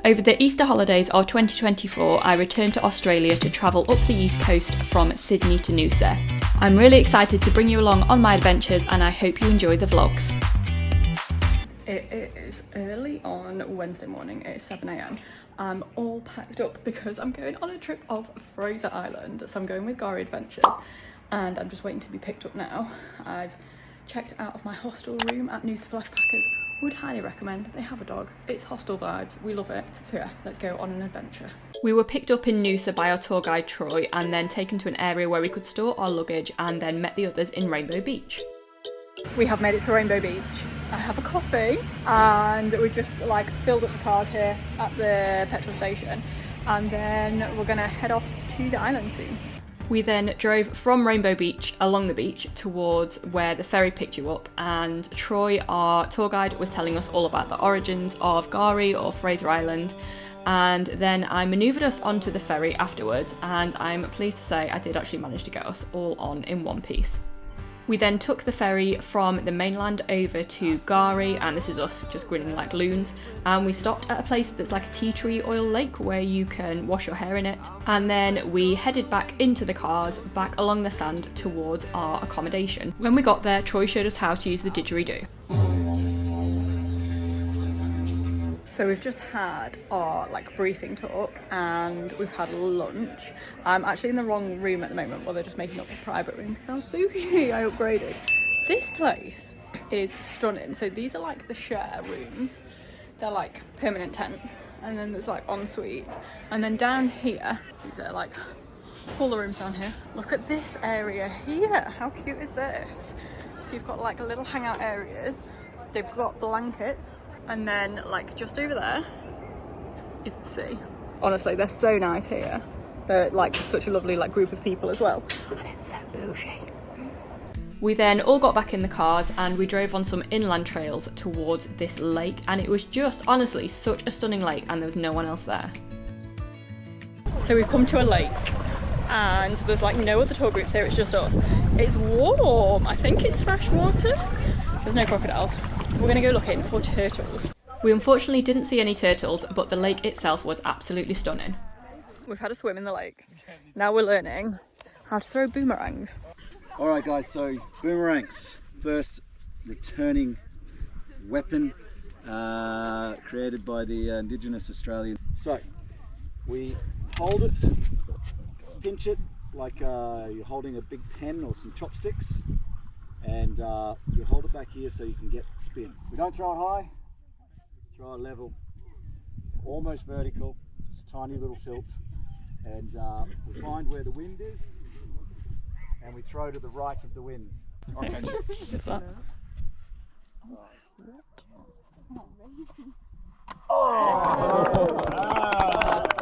Over the Easter holidays of 2024, I returned to Australia to travel up the east coast from Sydney to Noosa. I'm really excited to bring you along on my adventures and I hope you enjoy the vlogs. It is early on Wednesday morning, it's 7 AM. I'm all packed up because I'm going on a trip of Fraser Island. So I'm going with Gari Adventures and I'm just waiting to be picked up now. I've checked out of my hostel room at Noosa Flashpackers. Would highly recommend. They have a dog. It's hostel vibes. We love it. So yeah, let's go on an adventure. We were picked up in Noosa by our tour guide Troy and then taken to an area where we could store our luggage and then met the others in Rainbow Beach. We have made it to Rainbow Beach. I have a coffee and we just like filled up the cars here at the petrol station and then we're gonna head off to the island soon. We then drove from Rainbow Beach along the beach towards where the ferry picked you up, and Troy, our tour guide, was telling us all about the origins of Gari or Fraser Island, and then I manoeuvred us onto the ferry afterwards, and I'm pleased to say I did actually manage to get us all on in one piece. We then took the ferry from the mainland over to Gari, and this is us just grinning like loons, and we stopped at a place that's like a tea tree oil lake where you can wash your hair in it, and then we headed back into the cars, back along the sand towards our accommodation. When we got there, Troy showed us how to use the didgeridoo. So we've just had our like briefing talk and we've had lunch. I'm actually in the wrong room at the moment while they're just making up the private room because I was bougie, I upgraded. This place is stunning. So these are like the share rooms. They're like permanent tents and then there's like en-suite. And then down here, these are like all the rooms down here. Look at this area here. How cute is this? So you've got like little hangout areas. They've got blankets. And then like just over there is the sea. Honestly, they're so nice here. They're like such a lovely like group of people as well. And it's so bougie. We then all got back in the cars and we drove on some inland trails towards this lake, and it was just honestly such a stunning lake and there was no one else there. So we've come to a lake and there's like no other tour groups here, it's just us. It's warm, I think it's fresh water. There's no crocodiles. We're gonna go looking for turtles. We unfortunately didn't see any turtles, but the lake itself was absolutely stunning. We've had a swim in the lake. Now we're learning how to throw boomerangs. All right guys, so boomerangs, first returning weapon created by the Indigenous Australians. So we hold it, pinch it like you're holding a big pen or some chopsticks, and you hold it back here so you can get spin. We don't throw it high, throw it level, almost vertical, just tiny little tilt, and we find where the wind is and we throw to the right of the wind. Okay. What's that? Oh!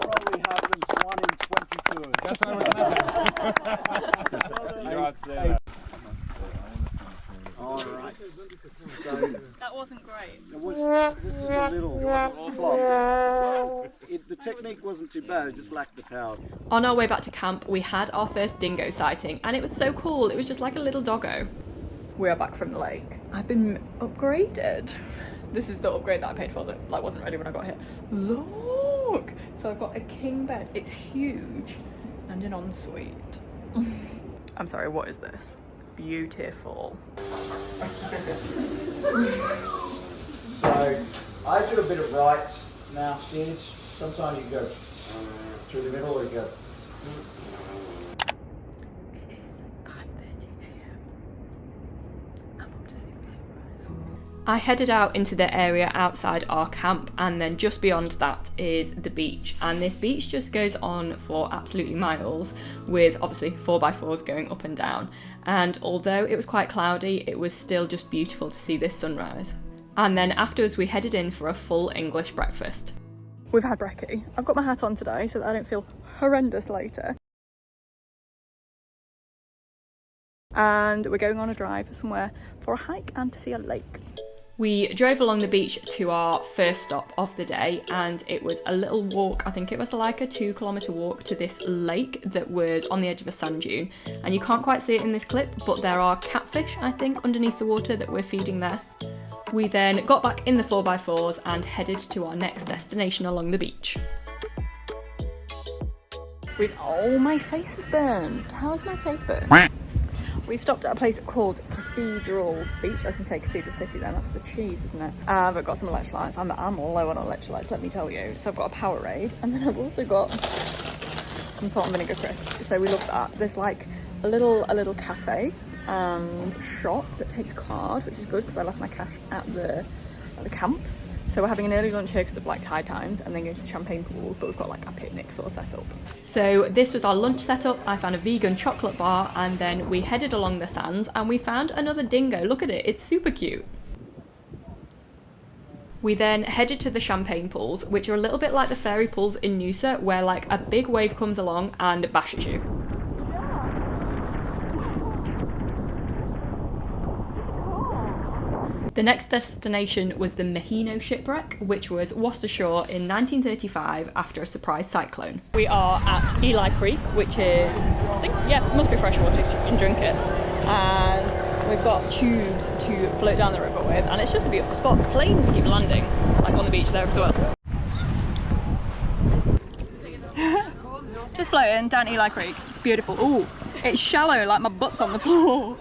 Probably happens 1 in 22. That's what I was saying. Alright. So That wasn't great. it was just a little flop. The technique wasn't too bad, it just lacked the power. On our way back to camp, we had our first dingo sighting and it was so cool. It was just like a little doggo. We are back from the lake. I've been upgraded. This is the upgrade that I paid for that like wasn't ready when I got here. Look! So I've got a king bed. It's huge and an ensuite. I'm sorry, what is this? Beautiful. So I do a bit of right now steerage. Sometimes you go through the middle or you go. It is 5:30 AM. I'm up to see the sunrise. I headed out into the area outside our camp, and then just beyond that is the beach, and this beach just goes on for absolutely miles with obviously 4x4s going up and down, and although it was quite cloudy it was still just beautiful to see this sunrise. And then afterwards we headed in for a full English breakfast. We've had brekkie. I've got my hat on today so that I don't feel horrendous later. And we're going on a drive somewhere for a hike and to see a lake. We drove along the beach to our first stop of the day, and it was a little walk. I think it was like a 2-kilometre walk to this lake that was on the edge of a sand dune, and you can't quite see it in this clip, but there are catfish, I think, underneath the water that we're feeding there. We then got back in the 4x4s and headed to our next destination along the beach. Oh, my face is burned. How is my face burned? We've stopped at a place called Cathedral Beach. I was going to say Cathedral City then, that's the cheese, isn't it? But got some electrolytes. I'm low on electrolytes, let me tell you. So I've got a Powerade, and then I've also got some salt and vinegar crisps. So we love that. There's like a little cafe and shop that takes card, which is good because I left my cash at the camp. So we're having an early lunch here because of like tide times, and then going to champagne pools, but we've got like a picnic sort of set up. So this was our lunch setup. I found a vegan chocolate bar, and then we headed along the sands and we found another dingo. Look at it, it's super cute. We then headed to the champagne pools, which are a little bit like the fairy pools in Noosa, where like a big wave comes along and bashes you. The next destination was the Maven Shipwreck, which was washed ashore in 1935 after a surprise cyclone. We are at Eli Creek, which is, I think, yeah, it must be freshwater so you can drink it. And we've got tubes to float down the river with, and it's just a beautiful spot. Planes keep landing, like on the beach there as well. Just floating down Eli Creek. It's beautiful. Ooh, it's shallow, like my butt's on the floor.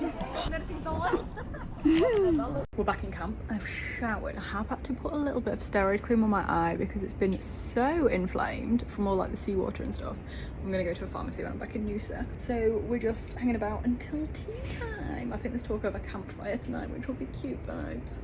We're back in camp. I've showered. I have had to put a little bit of steroid cream on my eye because it's been so inflamed from all like the seawater and stuff. I'm gonna go to a pharmacy when I'm back in Noosa. So we're just hanging about until tea time. I think there's talk of a campfire tonight, which will be cute vibes.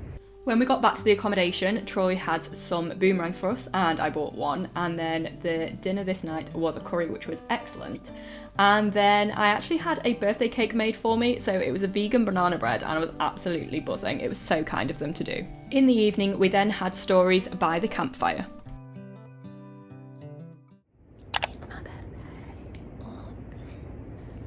When we got back to the accommodation, Troy had some boomerangs for us and I bought one, and then the dinner this night was a curry, which was excellent. And then I actually had a birthday cake made for me, so it was a vegan banana bread and I was absolutely buzzing. It was so kind of them to do. In the evening, we then had stories by the campfire.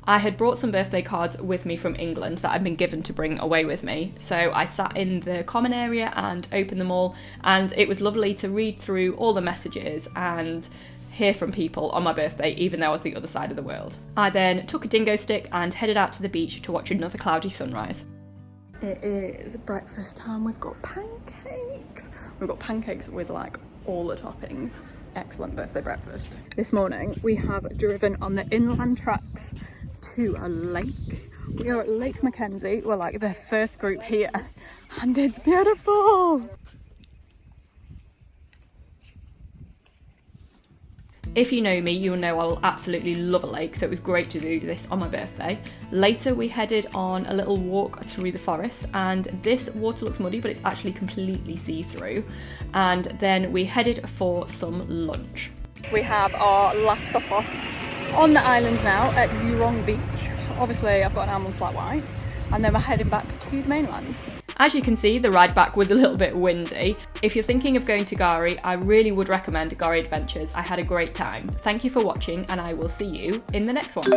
I had brought some birthday cards with me from England that I'd been given to bring away with me, so I sat in the common area and opened them all, and it was lovely to read through all the messages and hear from people on my birthday, even though I was the other side of the world. I then took a dingo stick and headed out to the beach to watch another cloudy sunrise. It is breakfast time. We've got pancakes. We've got pancakes with like all the toppings. Excellent birthday breakfast. This morning we have driven on the inland tracks to a lake. We are at Lake McKenzie. We're like the first group here and it's beautiful. If you know me, you'll know I will absolutely love a lake, so it was great to do this on my birthday. Later we headed on a little walk through the forest, and this water looks muddy but it's actually completely see-through. And then we headed for some lunch. We have our last stop off on the island now at Birrabeen Beach. Obviously I've got an almond flat white, and then we're heading back to the mainland. As you can see, the ride back was a little bit windy. If you're thinking of going to Gari, I really would recommend Gari Adventures. I had a great time. Thank you for watching, and I will see you in the next one.